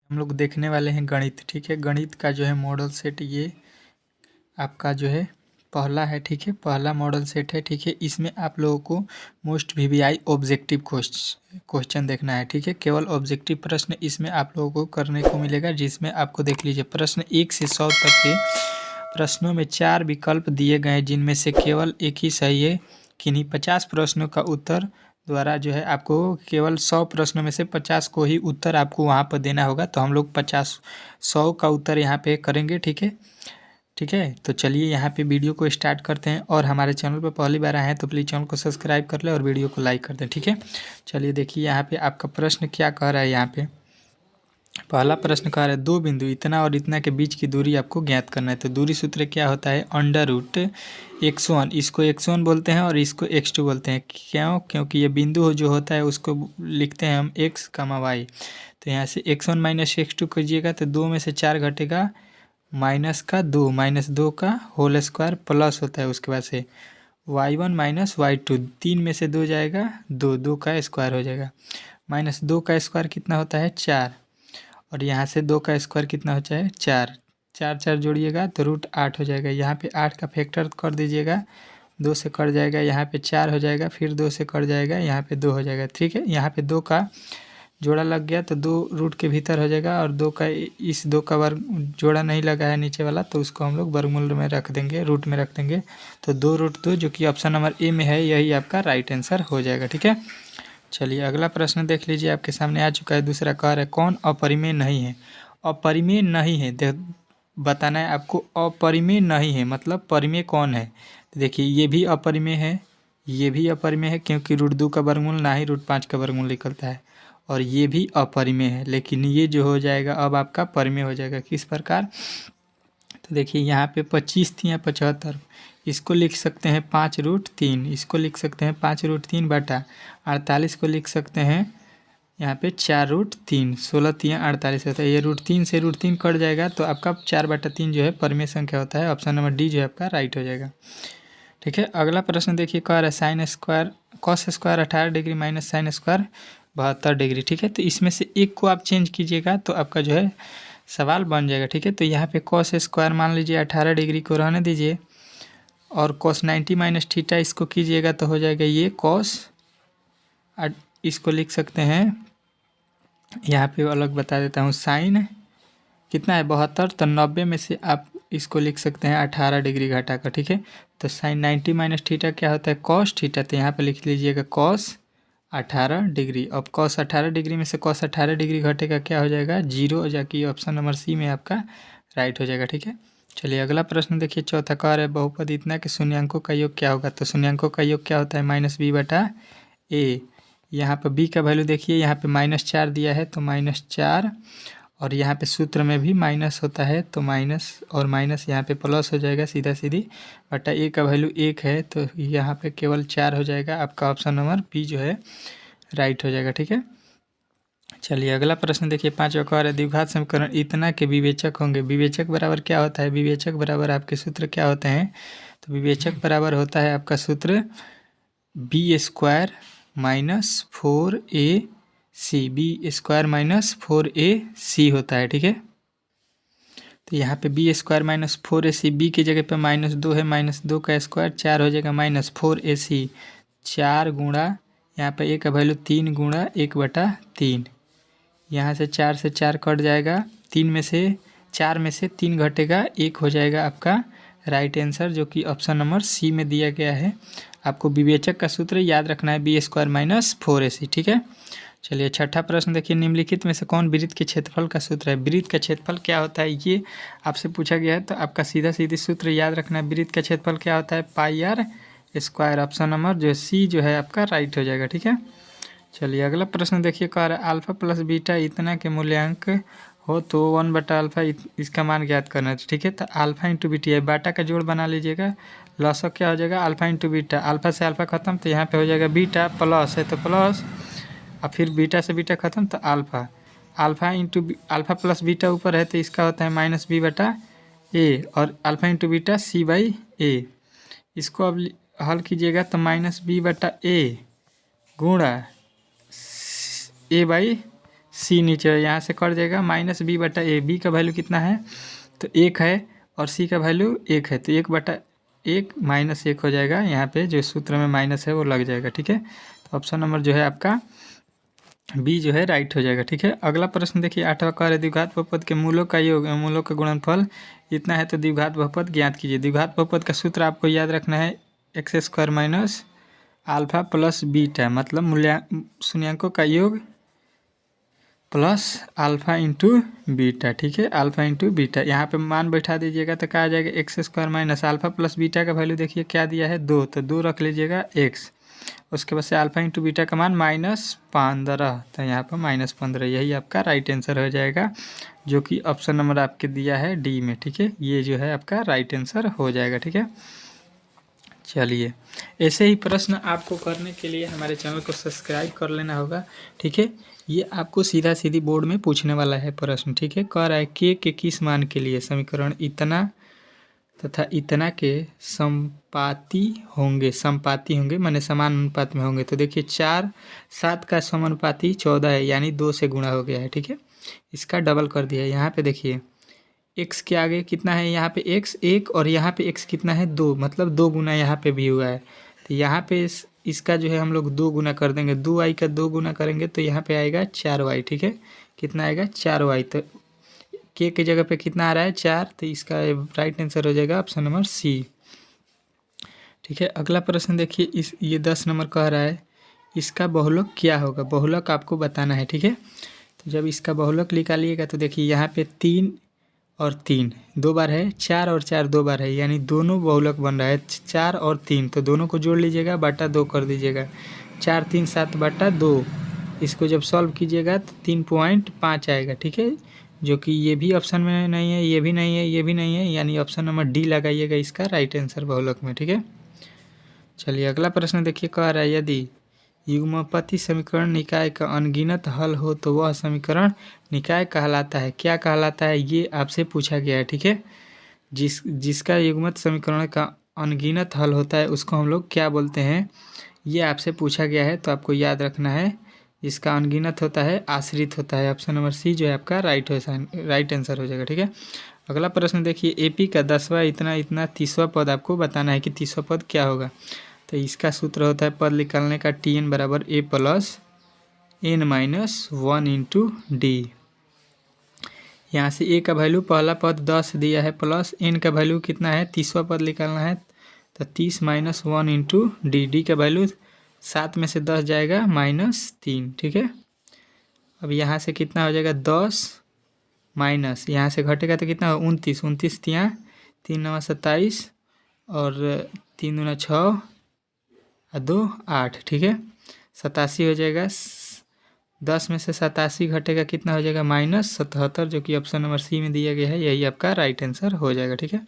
हम लोग देखने वाले हैं गणित। ठीक है, गणित का जो है मॉडल सेट ये आपका जो है पहला है। ठीक है, पहला मॉडल सेट है। ठीक है, इसमें आप लोगों को मोस्ट वीवीआई ऑब्जेक्टिव क्वेश्चन देखना है। ठीक है, केवल ऑब्जेक्टिव प्रश्न इसमें आप लोगों को करने को मिलेगा, जिसमें आपको देख लीजिए प्रश्न 1 से 100 तक के प्रश्नों में 4 विकल्प दिए गए, जिनमें से केवल एक ही सही है। किन्हीं 50 प्रश्नों का उत्तर द्वारा जो है आपको केवल 100 प्रश्नों में से 50 को ही उत्तर आपको वहाँ पर देना होगा। तो हम लोग 100 का उत्तर यहाँ पे करेंगे। ठीक है, ठीक है, तो चलिए यहाँ पे वीडियो को स्टार्ट करते हैं। और हमारे चैनल पर पहली बार आए हैं तो प्लीज़ चैनल को सब्सक्राइब कर ले और वीडियो को लाइक कर दें। ठीक है, चलिए देखिए यहाँ पे आपका प्रश्न क्या कह रहा है। यहाँ पे पहला प्रश्न कह रहा है 2 बिंदु इतना और इतना के बीच की दूरी आपको ज्ञात करना है। तो दूरी सूत्र क्या होता है, √x1। इसको x1 बोलते हैं और इसको x2 बोलते हैं। क्यों? क्योंकि ये बिंदु जो होता है उसको लिखते हैं हम x, y। तो यहाँ से x1 माइनस x2 कीजिएगा तो 2 में से 4 घटेगा, -2 का होल स्क्वायर प्लस होता है उसके बाद से y1 माइनस y2, 3 में से 2 जाएगा, 2 का स्क्वायर हो जाएगा। -2 का स्क्वायर कितना होता है, 4। और यहाँ से 2 का स्क्वायर कितना हो जाए, 4। 4 जोड़िएगा तो √8 हो जाएगा। यहाँ पे 8 का फैक्टर कर दीजिएगा, 2 से कट जाएगा, यहाँ पे 4 हो जाएगा, फिर 2 से कट जाएगा, यहाँ पे 2 हो जाएगा। ठीक है, यहाँ पे 2 का जोड़ा लग गया तो 2 रूट के भीतर हो जाएगा। और 2 का इस 2 का वर्ग जोड़ा नहीं लगा है नीचे वाला, तो उसको हम लोग वर्गमूल में रख देंगे, रूट में रख देंगे। तो 2√2 जो कि ऑप्शन नंबर ए में है, यही आपका राइट आंसर हो जाएगा। ठीक है, चलिए अगला प्रश्न देख लीजिए, आपके सामने आ चुका है। दूसरा कह रहा है कौन अपरिमेय नहीं है। अपरिमेय नहीं है, बताना है आपको। अपरिमेय नहीं है मतलब परिमेय कौन है। तो देखिए ये भी अपरिमेय है, ये भी अपरिमेय है, क्योंकि √2 का वर्गमूल ना ही √5 का वर्गमूल निकलता है। और ये भी अपरिमेय है, लेकिन ये जो हो जाएगा अब आपका परिमेय हो जाएगा। किस प्रकार, तो देखिए यहाँ पे 25 थी या 75, इसको लिख सकते हैं 5√3, इसको लिख सकते हैं 5√3 बटा 48 को लिख सकते हैं यहाँ पे 4√3, 16×3 = 48 होता है। ये √3 से √3 कट जाएगा तो आपका 4/3 जो है परिमेय संख्या होता है। ऑप्शन नंबर डी जो है आपका राइट हो जाएगा। ठीक है, अगला प्रश्न देखिए, कह रहा है sine square cos square 18 degree minus sine square 72 degree. ठीक है, तो इसमें से एक को आप चेंज कीजिएगा तो आपका जो है सवाल बन जाएगा। ठीक है, तो यहाँ पे कॉस स्क्वायर मान लीजिए 18 डिग्री को रहने दीजिए, और कॉस 90 माइनस थीटा इसको कीजिएगा तो हो जाएगा ये कॉस। इसको लिख सकते हैं, यहाँ पे अलग बता देता हूँ, साइन कितना है 72, तो 90 में से आप इसको लिख सकते हैं 18 डिग्री घटा कर। ठीक है, तो साइन 90 माइनस थीटा क्या होता है, कॉस थीटा। तो यहाँ पे लिख लीजिएगा कॉस 18 डिग्री। अब कॉस 18 डिग्री में से कॉस 18 डिग्री घटेगा क्या हो जाएगा, 0, जाकि ऑप्शन नंबर सी में आपका राइट हो जाएगा। ठीक है, चलिए अगला प्रश्न देखिए, चौथा कह रहा है बहुपद इतना कि शून्यांकों का योग क्या होगा। तो शून्यांकों का योग क्या होता है, -b/a। यहाँ पर b का वैल्यू देखिए, यहाँ पे -4 दिया है तो -4, और यहाँ पे सूत्र में भी माइनस होता है तो माइनस और माइनस यहाँ पे प्लस हो जाएगा सीधा सीधी, बटा a का वैल्यू 1 है तो यहाँ पे केवल 4 हो जाएगा। आपका ऑप्शन नंबर बी जो है राइट हो जाएगा। ठीक है, चलिए अगला प्रश्न देखिए, 5वां कह रहा है द्विघात समीकरण इतना के विवेचक होंगे। विवेचक बराबर क्या होता है, विवेचक बराबर आपके सूत्र क्या होते हैं। तो विवेचक बराबर होता है आपका सूत्र b² minus 4ac, b² - 4ac होता है। ठीक है, तो यहाँ पे b² - 4ac, b की जगह पे -2 है, -2 का स्क्वायर 4 हो जाएगा, -4ac 4 गुणा यहाँ पे a का वैल्यू 3 गुणा 1/3। यहाँ से 4 से 4 कट जाएगा, 4 में से 3 घटेगा, 1 हो जाएगा आपका राइट आंसर, जो कि ऑप्शन नंबर सी में दिया गया है। आपको विवेचक का सूत्र याद रखना है, b² - 4ac। ठीक है, चलिए छठा प्रश्न देखिए, निम्नलिखित में से कौन वृत्त के क्षेत्रफल का सूत्र है। वृत्त का क्षेत्रफल क्या होता है ये आपसे पूछा गया है, तो आपका सीधा सीधी सूत्र याद रखना है। वृत्त का क्षेत्रफल क्या होता है, πr²। ऑप्शन नंबर जो सी जो है आपका राइट हो जाएगा। ठीक है, चलिए अगला प्रश्न देखिए, कह रहा है अल्फा प्लस बीटा इतना के मूल्यांक हो तो 1/α इसका मान ज्ञात करना है। ठीक है, तो अल्फा इंटू बीटा है, बाटा का जोड़ बना लीजिएगा, लॉसक क्या हो जाएगा, अल्फा इंटू बीटा। अल्फा से अल्फा खत्म तो यहाँ पे हो जाएगा बीटा, प्लस है तो प्लस, और फिर बीटा से बीटा खत्म तो अल्फा। अल्फा प्लस बीटा ऊपर है तो इसका होता है -b/a, और अल्फा इंटू बीटा c/a। इसको अब हल कीजिएगा तो -b/a गुणा a/c सी नीचे यहाँ से कट जाएगा, माइनस बी बटा ए। बी का वैल्यू कितना है तो 1 है और सी का वैल्यू 1 है, तो 1/1 माइनस 1 हो जाएगा। यहाँ पे जो सूत्र में माइनस है वो लग जाएगा, ठीक है। तो ऑप्शन नंबर जो है आपका बी जो है राइट हो जाएगा, ठीक है। अगला प्रश्न देखिए 8वां कह रहे द्विघात बहुपद के मूलों का योग, मूलों का गुणनफल इतना है तो द्विघात बहुपद ज्ञात कीजिए। द्विघात बहुपद का सूत्र आपको याद रखना है x² minus alpha plus beta, मतलब शून्यांकों का योग प्लस अल्फा इंटू बीटा, ठीक है, अल्फा इंटू बीटा। यहाँ पे मान बैठा दीजिएगा तो क्या आ जाएगा x² minus alpha plus beta का वैल्यू देखिए क्या दिया है 2, तो 2 रख लीजिएगा x, उसके बाद से अल्फा इंटू बीटा का मान -15, तो यहाँ पर -15 यही आपका राइट आंसर हो जाएगा, जो कि ऑप्शन नंबर आपके दिया है डी में, ठीक है। ये जो है आपका राइट आंसर हो जाएगा, ठीक है। चलिए, ऐसे ही प्रश्न आपको करने के लिए हमारे चैनल को सब्सक्राइब कर लेना होगा, ठीक है। ये आपको सीधा सीधी बोर्ड में पूछने वाला है प्रश्न, ठीक है। कह रहा है के किस मान के लिए समीकरण इतना तथा इतना के संपाती होंगे माने समान अनुपात में होंगे। तो देखिए 4 7 का समानुपाती 14 है, यानी 2 से गुणा हो गया है, ठीक है। इसका डबल कर दिया है। यहाँ पे देखिए x के आगे कितना है, यहाँ पे x 1 और यहाँ पे x कितना है 2, मतलब 2 गुना यहाँ पे भी हुआ है। तो यहाँ पे इसका जो है हम लोग 2 गुना कर देंगे, 2y का 2 गुना करेंगे तो यहाँ पे आएगा 4y, ठीक है। कितना आएगा 4y, तो के की जगह पे कितना आ रहा है 4, तो इसका राइट आंसर हो जाएगा ऑप्शन नंबर सी, ठीक है। अगला प्रश्न देखिए ये 10 नंबर कह रहा है इसका बहुलक क्या होगा, बहुलक आपको बताना है, ठीक है। तो जब इसका बहुलक निकालिएगा तो देखिए यहाँ पे 3 और 3 2 बार है, 4 और 4 2 बार है, यानी दोनों बहुलक बन रहा है 4 और 3, तो दोनों को जोड़ लीजिएगा बटा 2 कर दीजिएगा, 4 3 7 बटा 2। इसको जब सॉल्व कीजिएगा तो 3.5 आएगा, ठीक है, जो कि ये भी ऑप्शन में नहीं है, ये भी नहीं है, ये भी नहीं है, यानी ऑप्शन नंबर डी लगाइएगा इसका राइट आंसर बहुलक में, ठीक है। चलिए अगला प्रश्न देखिए कह रहा है यदि युग्मपति समीकरण निकाय का अनगिनत हल हो तो वह समीकरण निकाय कहलाता है। क्या कहलाता है ये आपसे पूछा गया है, ठीक है। जिसका युग्मत समीकरण का अनगिनत हल होता है उसको हम लोग क्या बोलते हैं, ये आपसे पूछा गया है, तो आपको याद रखना है इसका अनगिनत होता है आश्रित होता है। ऑप्शन नंबर सी जो है आपका राइट आंसर हो जाएगा, ठीक है। अगला प्रश्न देखिए एपी का 10वां इतना 30वां पद आपको बताना है कि 30वां पद क्या होगा। तो इसका सूत्र होता है पद निकालने का tn बराबर a plus n minus 1 into D. यहाँ से a का वैल्यू पहला पद 10 दिया है, प्लस n का वैल्यू कितना है 30वां पद निकालना है, तो 30 माइनस 1 इंटू डी। डी का वैल्यू 7 में से 10 जाएगा -3, ठीक है। अब यहाँ से कितना हो जाएगा 10 माइनस, यहाँ से घटेगा तो कितना हो 29, 29 तियाँ 3 9 27 और 3 दूना 6 और 2 8, ठीक है, 87 हो जाएगा। 10 में से 87 घटेगा कितना हो जाएगा -77, जो कि ऑप्शन नंबर सी में दिया गया है, यही आपका राइट आंसर हो जाएगा, ठीक है।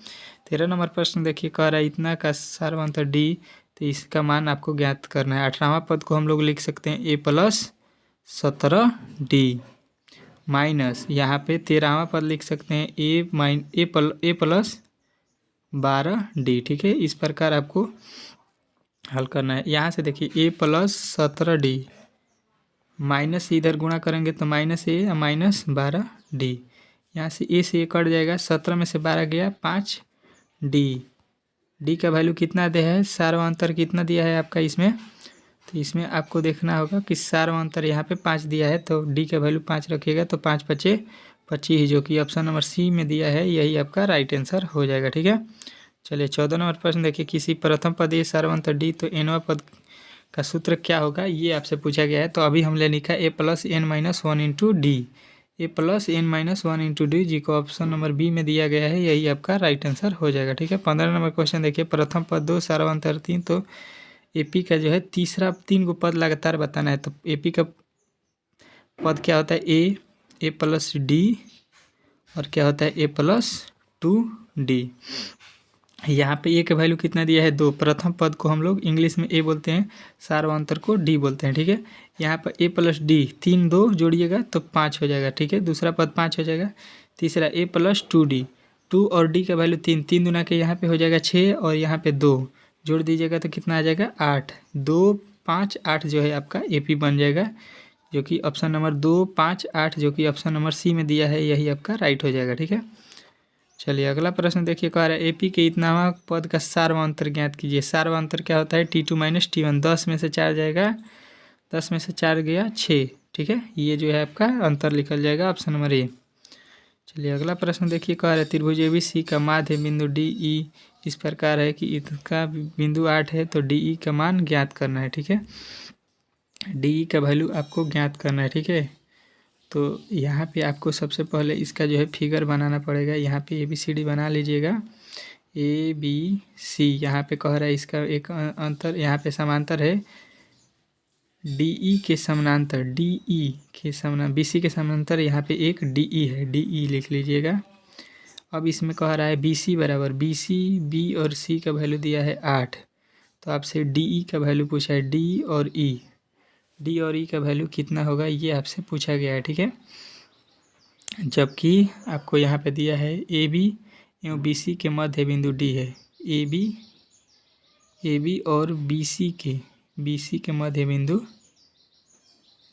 13 नंबर प्रश्न देखिए कह रहा है इतना का सार्वंतर डी, तो इसका मान आपको ज्ञात करना है। 18वां पद को हम लोग लिख सकते हैं a प्लस 17 डी माइनस, यहाँ पे 13वां पद लिख सकते हैं a प्लस 12 डी, ठीक है। इस प्रकार आपको हल करना है। यहाँ से देखिए a प्लस 17 डी माइनस इधर गुणा करेंगे तो -a और -12 डी, यहाँ से a से कट जाएगा, 17 में से 12 गया 5 डी। डी का वैल्यू कितना दे है, सार्वंतर कितना दिया है आपका इसमें, तो इसमें आपको देखना होगा कि सार्वंतर यहाँ पे 5 दिया है, तो डी का वैल्यू 5 रखिएगा तो 5 5 25, जो कि ऑप्शन नंबर सी में दिया है, यही आपका राइट आंसर हो जाएगा, ठीक है। चलिए 14 नंबर प्रश्न देखिए किसी प्रथम पद ए सार्वंतर डी, तो nवां पद का सूत्र क्या होगा ये आपसे पूछा गया है। तो अभी हमने लिखा a plus n minus 1 into D, a plus n minus 1 into D, जी को ऑप्शन नंबर बी में दिया गया है, यही आपका राइट आंसर हो जाएगा, ठीक है। 15 नंबर क्वेश्चन देखिए प्रथम पद 2 सार्वंतर 3, तो एपी का जो है तीसरा 3 को पद लगातार बताना है। तो एपी का पद क्या होता है ए प्लस डी, और क्या होता है a प्लस 2 डी। यहाँ पे a का वैल्यू कितना दिया है 2, प्रथम पद को हम लोग इंग्लिश में a बोलते हैं, सार्वंतर को d बोलते हैं, ठीक है। यहाँ पर a प्लस डी 3 2 जोड़िएगा तो 5 हो जाएगा, ठीक है, दूसरा पद 5 हो जाएगा। तीसरा a प्लस 2d, 2 और d का वैल्यू 3, 3 दूना के यहाँ पे हो जाएगा 6 और यहाँ पे 2 जोड़ दीजिएगा तो कितना आ जाएगा 8, 2 5 8 जो है आपका AP बन जाएगा, जो कि ऑप्शन नंबर 2, 5, 8 जो कि ऑप्शन नंबर सी में दिया है, यही आपका राइट हो जाएगा। ठीक है, चलिए अगला प्रश्न देखिए, कह रहा है एपी के इतनावा पद का सार्वंतर ज्ञात कीजिए। सार्वंतर क्या होता है? T2 minus T1। 10 में से 4 जाएगा, 10 में से 4 गया 6। ठीक है, ये जो है आपका अंतर निकल जाएगा ऑप्शन नंबर ए। चलिए अगला प्रश्न देखिए, कह रहा है त्रिभुज ABC का माध्य बिंदु DE इस प्रकार है कि इसका बिंदु 8 है, तो DE का मान ज्ञात करना है। ठीक है, DE का वैल्यू आपको ज्ञात करना है। ठीक है, तो यहाँ पे आपको सबसे पहले इसका जो है फिगर बनाना पड़ेगा। यहाँ पे ABCD बना लीजिएगा, ABC। यहाँ पे कह रहा है इसका एक अंतर, यहाँ पे समांतर है DE के समानांतर, DE के समानांतर, BC के समानांतर यहाँ पे एक DE है, DE लिख लीजिएगा। अब इसमें कह रहा है BC बराबर BC, B और C का वैल्यू दिया है 8, तो आपसे DE का वैल्यू पूछा है, D और E का वैल्यू कितना होगा ये आपसे पूछा गया है। ठीक है, जबकि आपको यहाँ पे दिया है AB एवं BC के मध्य बिंदु D है। AB और BC के मध्य बिंदु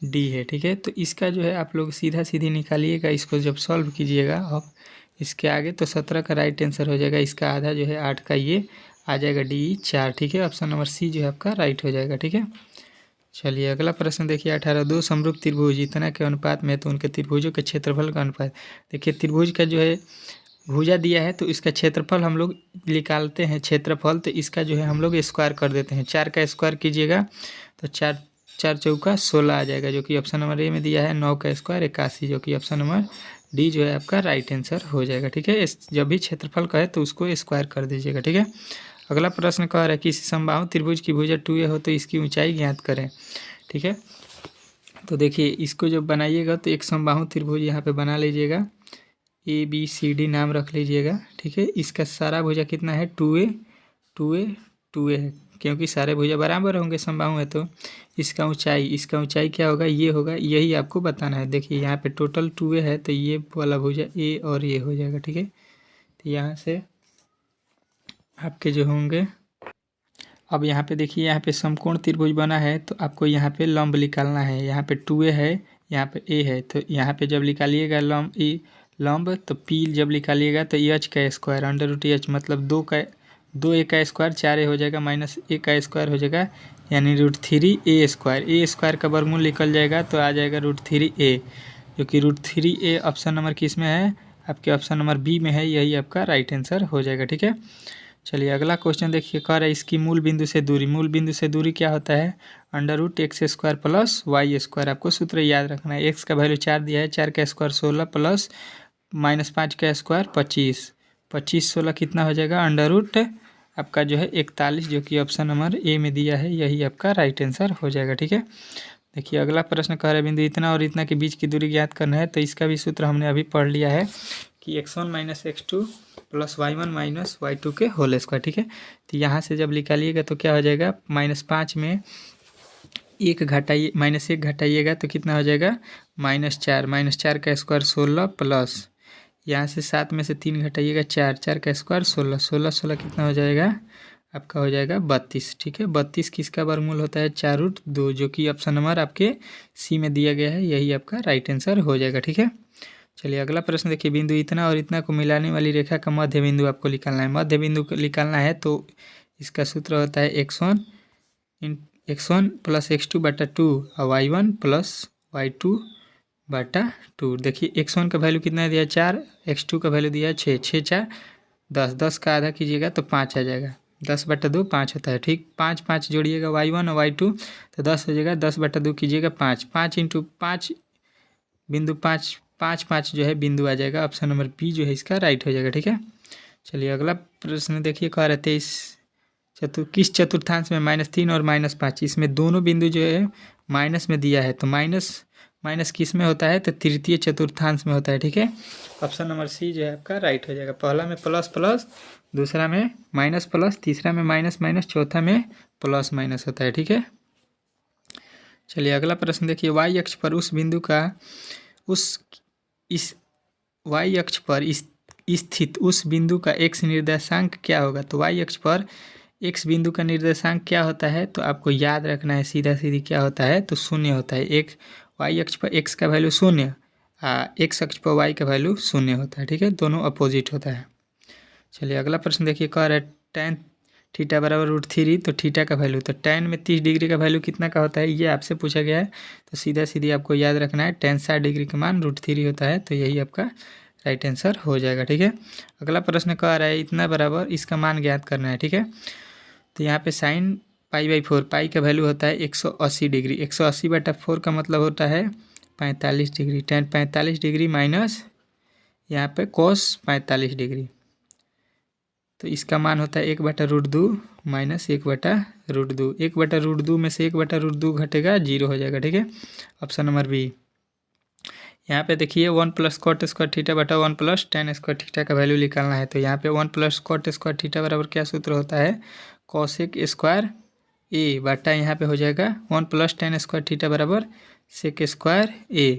D है। ठीक है, तो इसका जो है आप लोग सीधा सीधी निकालिएगा, इसको जब सॉल्व कीजिएगा अब इसके आगे, तो 17 का राइट आंसर हो जाएगा। इसका आधा जो है 8 का, ये आ जाएगा DE 4। ठीक है, ऑप्शन नंबर सी जो है आपका राइट हो जाएगा। ठीक है, चलिए अगला प्रश्न देखिए, 18 दो समरूप त्रिभुज इतना के अनुपात में, तो उनके त्रिभुजों के क्षेत्रफल का अनुपात। देखिए त्रिभुज का जो है भुजा दिया है, तो इसका क्षेत्रफल हम लोग निकालते हैं। क्षेत्रफल तो इसका जो है हम लोग स्क्वायर कर देते हैं। 4 का स्क्वायर कीजिएगा तो 4 चौका 16 आ जाएगा, जो कि ऑप्शन नंबर ए में दिया है। 9 का स्क्वायर 81, जो कि ऑप्शन नंबर डी जो है आपका राइट आंसर हो जाएगा। ठीक है, जब भी क्षेत्रफल कहे तो उसको स्क्वायर कर दीजिएगा। ठीक है, अगला प्रश्न कह रहा है किसी समबाहु त्रिभुज की भुजा 2a हो तो इसकी ऊंचाई ज्ञात करें। ठीक है, तो देखिए इसको जब बनाइएगा तो एक समबाहु त्रिभुज यहाँ पे बना लीजिएगा, ABCD नाम रख लीजिएगा। ठीक है, इसका सारा भुजा कितना है? 2a 2a 2a है, क्योंकि सारे भुजा बराबर होंगे, समबाहु है। तो इसका ऊंचाई क्या होगा? ये होगा, यही आपको बताना है। देखिए यहाँ पे टोटल 2a है, तो ये वाला भुजा a और ये हो जाएगा। ठीक है, तो यहाँ से आपके जो होंगे, अब यहाँ पे देखिए यहाँ पे समकोण त्रिभुज बना है, तो आपको यहाँ पे लंब निकालना है। यहाँ पे 2a है, यहाँ पे a है, तो यहाँ पे जब निकालिएगा लंब तो P जब निकालिएगा तो h का स्क्वायर √h, मतलब 2a का स्क्वायर 4a हो जाएगा, माइनस a का स्क्वायर हो जाएगा, यानी √3a स्क्वायर। a स्क्वायर का वर्गमूल निकल जाएगा तो आ जाएगा √3a, जो कि √3a ऑप्शन नंबर किस में है? आपके ऑप्शन नंबर बी में है, यही आपका राइट आंसर हो जाएगा। ठीक है, चलिए अगला क्वेश्चन देखिए, कह रहा है इसकी मूल बिंदु से दूरी क्या होता है? √x² plus y²। आपको सूत्र याद रखना है। x का वैल्यू 4 दिया है, 4 का स्क्वायर 16 प्लस -5 का स्क्वायर 25, 25 16 कितना हो जाएगा? √ आपका जो है 41, जो कि ऑप्शन नंबर ए में दिया है, यही आपका राइट आंसर हो जाएगा। ठीक है, देखिए अगला प्रश्न कह रहा है बिंदु इतना और इतना के बीच की दूरी ज्ञात करना है, तो इसका भी सूत्र हमने अभी पढ़ लिया है कि x1 - x2 plus y1 - y2 के होल स्क्वायर। ठीक है, तो यहाँ से जब निकालिएगा तो क्या हो जाएगा? -5 में -1 घटाइएगा तो कितना हो जाएगा? -4, -4 का स्क्वायर 16 प्लस यहाँ से 7 में से 3 घटाइएगा 4, 4 का स्क्वायर 16, 16 16 कितना हो जाएगा? आपका हो जाएगा 32। ठीक है, 32 किसका वर्गमूल होता है? 4√2, जो कि ऑप्शन नंबर आपके सी में दिया गया है, यही आपका राइट आंसर हो जाएगा। ठीक है, चलिए अगला प्रश्न देखिए, बिंदु इतना और इतना को मिलाने वाली रेखा का मध्य बिंदु आपको निकालना है। मध्य बिंदु को निकालना है तो इसका सूत्र होता है x1 प्लस x2 बटा 2 और y1 प्लस y2 बटा 2। देखिए x1 का वैल्यू कितना दिया है? 4, x2 का वैल्यू दिया है 6, 6 4 10, 10 का आधा कीजिएगा तो 5 आ जाएगा। 10 बटा 2 5 होता है। ठीक, 5 5 जोड़िएगा y1 और y2 तो 10 हो जाएगा। 10 बटा 2 कीजिएगा 5, 5 × 5 बिंदु 5 5 5 जो है बिंदु आ जाएगा। ऑप्शन नंबर बी जो है इसका राइट हो जाएगा। ठीक है, चलिए अगला प्रश्न देखिए, कह रहे थे किस चतुर्थांश में -3 और -5, इसमें दोनों बिंदु जो है माइनस में दिया है, तो माइनस किस में होता है? तो तृतीय चतुर्थांश में होता है। ठीक है, ऑप्शन नंबर सी जो है आपका राइट हो जाएगा। पहला में प्लस प्लस, दूसरा में माइनस प्लस, तीसरा में माइनस माइनस, चौथा में प्लस माइनस होता है। ठीक है, चलिए अगला प्रश्न देखिए, y अक्ष पर उस बिंदु का इस y अक्ष पर स्थित उस बिंदु का x निर्देशांक क्या होगा? तो y अक्ष पर x बिंदु का निर्देशांक क्या होता है? तो आपको याद रखना है, सीधा सीधी क्या होता है? तो 0 होता है। वाई अक्ष पर एक्स का वैल्यू 0, एक्स अक्ष पर वाई का वैल्यू 0 होता है। ठीक है, दोनों अपोजिट होता है। चलिए अगला प्रश्न देखिए, कह रहा है tan थीटा बराबर √3, तो थीटा का वैल्यू, तो tan में 30 डिग्री का वैल्यू कितना का होता है, ये आपसे पूछा गया है। तो सीधा सीधी आपको याद रखना है, tan 60 डिग्री का मान √3 होता है, तो यही आपका राइट आंसर हो जाएगा। ठीक है, अगला प्रश्न कह रहा है इतना बराबर इसका मान ज्ञात करना है। ठीक है, तो यहाँ पे sin π/4, पाई का वैल्यू होता है 180 डिग्री, 180/4 का मतलब होता है 45 डिग्री, tan 45 डिग्री माइनस यहाँ पे cos 45 डिग्री, तो इसका मान होता है 1/√2 माइनस 1/√2, 1/√2 में से 1/√2 घटेगा 0 हो जाएगा। ठीक है, ऑप्शन नंबर बी। यहाँ पे देखिए 1 + cot² थीटा बटा 1 + tan² थीटा का वैल्यू निकालना है। तो यहाँ पे 1 + cot² थीटा बराबर क्या सूत्र होता है, cos² a बटा यहाँ पे हो जाएगा 1 + tan² थीटा बराबर sec² a।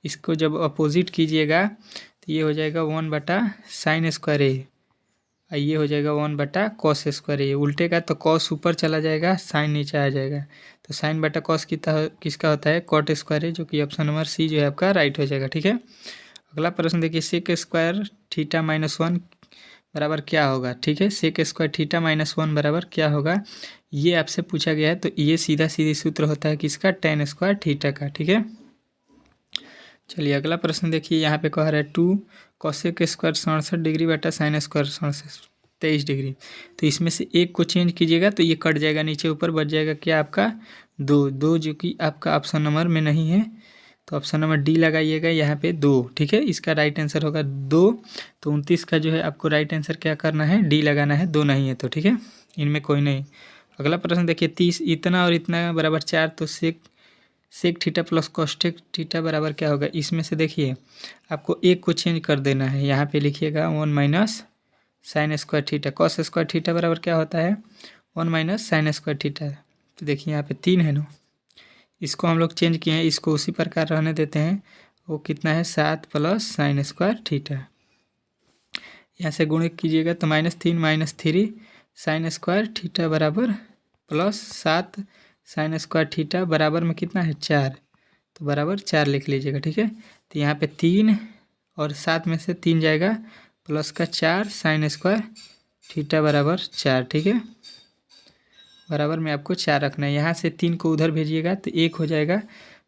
इसको जब अपोजिट कीजिएगा तो ये हो जाएगा 1/sin² a, ये हो जाएगा 1/cos² a। उल्टे का तो cos ऊपर चला जाएगा, sin नीचे आ जाएगा, तो sin/cos किसका होता है, cot² a, जो कि ऑप्शन नंबर सी जो है आपका राइट हो जाएगा। ठीक है, अगला प्रश्न देखिए, sec² थीटा -1 बराबर क्या होगा। ठीक है, sec² थीटा -1 बराबर क्या होगा, ये आपसे पूछा गया है। तो ये सीधा सीधी सूत्र होता है किसका, tan² थीटा का। ठीक है, चलिए अगला प्रश्न देखिए, यहाँ पे कह रहा है 2 cosec² 67 डिग्री बटा sin² 23 डिग्री, तो इसमें से एक को चेंज कीजिएगा तो ये कट जाएगा, नीचे ऊपर बच जाएगा क्या आपका 2, जो कि आपका ऑप्शन नंबर में नहीं है, तो ऑप्शन नंबर डी लगाइएगा यहाँ पे 2। ठीक है, इसका राइट आंसर होगा 2, तो 29 का जो है आपको राइट आंसर क्या करना है, डी लगाना है, 2 नहीं है तो। ठीक है, इनमें कोई नहीं। अगला प्रश्न देखिए, 30 इतना और इतना बराबर 4, तो सेक थीटा प्लस कॉस्टेक थीटा बराबर क्या होगा। इसमें से देखिए आपको एक को चेंज कर देना है, यहाँ पे लिखिएगा 1 - sin² थीटा, cos² थीटा बराबर क्या होता है 1 - sin² थीटा। तो देखिए यहाँ पे 3 है ना, इसको हम लोग चेंज किए हैं, इसको उसी प्रकार रहने देते हैं। वो कितना है 7 + sin² थीटा, यहाँ से गुणित कीजिएगा तो -3 - 3 sin² थीटा बराबर +7 sin² थीटा बराबर में कितना है 4, तो बराबर 4 लिख लीजिएगा। ठीक है, तो यहाँ पे 3 और 7 में से 3 जाएगा, प्लस का 4 sin² थीटा बराबर 4। ठीक है, बराबर में आपको 4 रखना है, यहाँ से 3 को उधर भेजिएगा तो 1 हो जाएगा,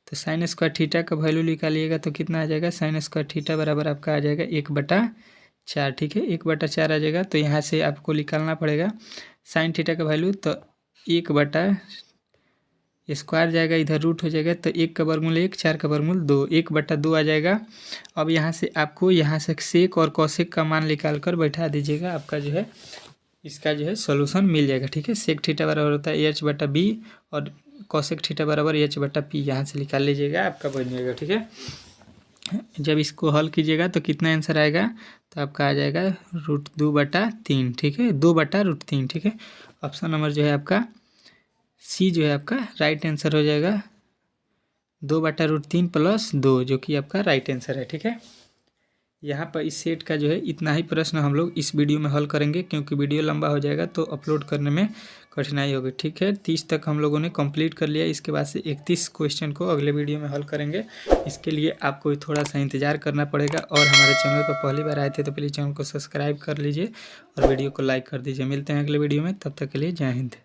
तो sin² थीटा का वैल्यू निकालिएगा तो कितना आ जाएगा, sin² थीटा बराबर आपका आ जाएगा 1/4। ठीक है, 1/4 आ जाएगा, तो यहाँ से आपको निकालना पड़ेगा sin थीटा का वैल्यू, तो 1/² जाएगा, इधर रूट हो जाएगा, तो 1 का वर्गमूल 1, 4 का वर्गमूल 2, 1/2 आ जाएगा। अब यहाँ से आपको यहाँ से सेक और कॉसेक का मान निकाल कर बैठा दीजिएगा, आपका जो है इसका जो है सॉल्यूशन मिल जाएगा। ठीक है, सेक थीटा बराबर होता है h/b और कॉसेक थीटा बराबर h/p, यहाँ से निकाल लीजिएगा, आपका बन जाएगा। ठीक है, जब इसको हल कीजिएगा तो कितना आंसर आएगा, तो आपका आ जाएगा √2/3। ठीक है, 2/√3। ठीक है, ऑप्शन नंबर जो है आपका सी जो है आपका राइट आंसर हो जाएगा, 2/√3 + 2, जो कि आपका राइट आंसर है। ठीक है, यहाँ पर इस सेट का जो है इतना ही प्रश्न हम लोग इस वीडियो में हल करेंगे, क्योंकि वीडियो लंबा हो जाएगा तो अपलोड करने में कठिनाई होगी। ठीक है, 30 तक हम लोगों ने कंप्लीट कर लिया, इसके बाद से 31 क्वेश्चन को अगले वीडियो में हल करेंगे। इसके लिए आपको थोड़ा सा इंतजार करना पड़ेगा, और हमारे चैनल पर पहली बार आए थे तो प्लीज़ चैनल को सब्सक्राइब कर लीजिए और वीडियो को लाइक कर दीजिए। मिलते हैं अगले वीडियो में, तब तक के लिए जय हिंद।